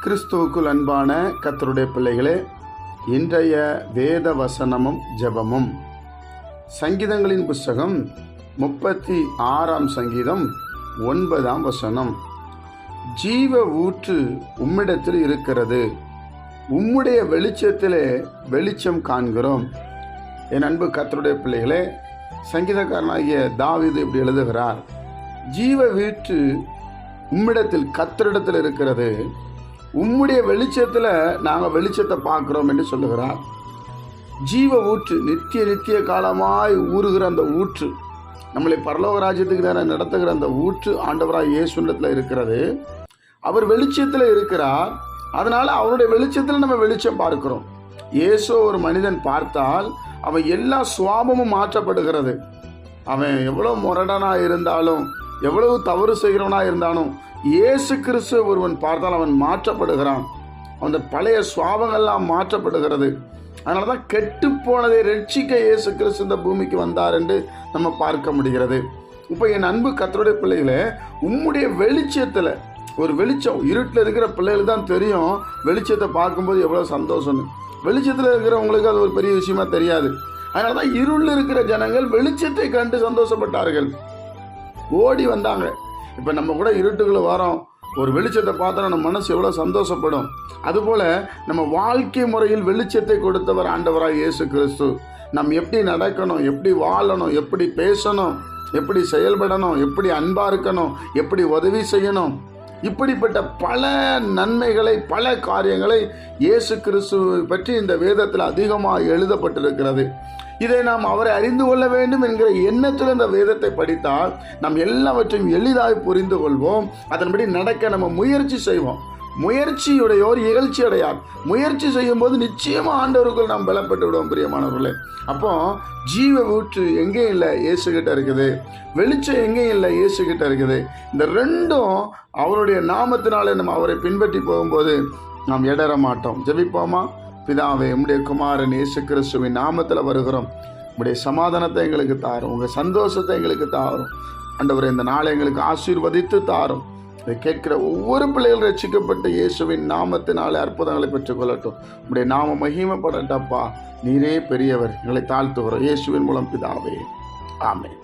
கிறிஸ்துவுக்குள் அன்பான கர்த்தருடைய பிள்ளைகளே, இன்றைய வேத வசனமும் ஜெபமும் சங்கீதங்களின் புஸ்தகம் 36ஆம் சங்கீதம் 9ஆம் வசனம். ஜீவ ஊற்று உம்மிடத்தில் இருக்கிறது, உம்முடைய வெளிச்சத்திலே வெளிச்சம் காண்கிறோம். என் அன்பு கர்த்தருடைய பிள்ளைகளே, சங்கீதக்காரனாகிய தாவீது இப்படி எழுதுகிறார், ஜீவ ஊற்று உம்மிடத்தில் கர்த்தரிடத்தில் இருக்கிறது, உம்முடைய வெளிச்சத்தில் நாங்கள் வெளிச்சத்தை பார்க்குறோம் என்று சொல்லுகிறார். ஜீவ ஊற்று, நித்திய காலமாய் ஊறுகிற அந்த ஊற்று, நம்மளை பரலோக ராஜ்யத்துக்கு நேரம் நடத்துகிற அந்த ஊற்று ஆண்டவராக இயேசுவிடத்தில் இருக்கிறது. அவர் வெளிச்சத்தில் இருக்கிறார், அதனால் அவருடைய வெளிச்சத்தில் நம்ம வெளிச்சம் பார்க்கிறோம். இயேசு ஒரு மனிதன் பார்த்தால் அவன் எல்லா சுவாபமும் மாற்றப்படுகிறது. அவன் எவ்வளோ முரடனாக இருந்தாலும், எவ்வளவு தவறு செய்கிறவனாக இருந்தாலும், இயேசு கிறிஸ்து ஒருவன் பார்த்தால் அவன் மாற்றப்படுகிறான். அந்த பழைய சுவாபங்கள்லாம் மாற்றப்படுகிறது. அதனால தான் கெட்டு போனதை ரட்சிக்க இயேசு கிறிஸ்து இந்த பூமிக்கு வந்தார் என்று நம்ம பார்க்க முடிகிறது. இப்போ என் அன்பு கர்த்தருடைய பிள்ளைகளே, உம்முடைய வெளிச்சத்தில், ஒரு வெளிச்சம் இருட்டில் இருக்கிற பிள்ளைகளுக்கு தான் தெரியும் வெளிச்சத்தை பார்க்கும்போது எவ்வளோ சந்தோஷம்னு. வெளிச்சத்தில் இருக்கிறவங்களுக்கு அது ஒரு பெரிய விஷயமா தெரியாது. அதனால தான் இருளில் இருக்கிற ஜனங்கள் வெளிச்சத்தை கண்டு சந்தோஷப்பட்டார்கள், ஓடி வந்தாங்க. இப்போ நம்ம கூட இருட்டுக்குள்ள வரோம், ஒரு வெளிச்சத்தை பார்த்தா நம்ம மனசு எவ்வளோ சந்தோஷப்படும். அதுபோல் நம்ம வாழ்க்கை முறையில் வெளிச்சத்தை கொடுத்தவர் ஆண்டவராக இயேசு கிறிஸ்து. நம்ம எப்படி நடக்கணும், எப்படி வாழணும், எப்படி பேசணும், எப்படி செயல்படணும், எப்படி அன்பாக இருக்கணும், எப்படி உதவி செய்யணும், இப்படிப்பட்ட பல நன்மைகளை, பல காரியங்களை இயேசு கிறிஸ்துவை பற்றி இந்த வேதத்தில் அதிகமாக எழுதப்பட்டிருக்கிறது. இதை நாம் அவரை அறிந்து கொள்ள வேண்டும் என்கிற எண்ணத்தில் இந்த வேதத்தை படித்தால் நாம் எல்லாவற்றையும் எளிதாக புரிந்து கொள்வோம். அதன்படி நடக்க நம்ம முயற்சி செய்வோம். முயற்சியுடையோர் இகழ்ச்சி அடையார். முயற்சி செய்யும் போது நிச்சயமாக ஆண்டவருக்குள் நாம் பலப்பட்டு விடுவோம் பிரியமானவர்களே. அப்போ ஜீவ ஊற்று எங்கேயும் இல்லை, இயேசுகிட்ட இருக்குது. வெளிச்சம் எங்கேயும் இல்லை, இயேசுகிட்ட இருக்குது. இந்த ரெண்டும் அவருடைய நாமத்தினாலே நம்ம அவரை பின்பற்றி போகும்போது நாம் இடற மாட்டோம். ஜெபிப்போமா? பிதாவே, உம்முடைய குமாரன் இயேசு கிறிஸ்துவின் நாமத்தில் வருகிறோம். உம்முடைய சமாதானத்தை எங்களுக்கு தாரும், உங்கள் சந்தோஷத்தை எங்களுக்கு தாரும். ஆண்டவரே, இந்த நாளை எங்களுக்கு ஆசீர்வதித்து தாரும். இதை கேட்கிற ஒவ்வொரு பிள்ளைகள் ரட்சிக்கப்பட்ட இயேசுவின் நாமத்தினாலே அற்புதங்களை பெற்றுக்கொள்ளட்டும். உம்முடைய நாம மகிமைப்படட்டப்பா. நீரே பெரியவர். எங்களை தாழ்த்துகிறோம் இயேசுவின் மூலம் பிதாவே. ஆமென்.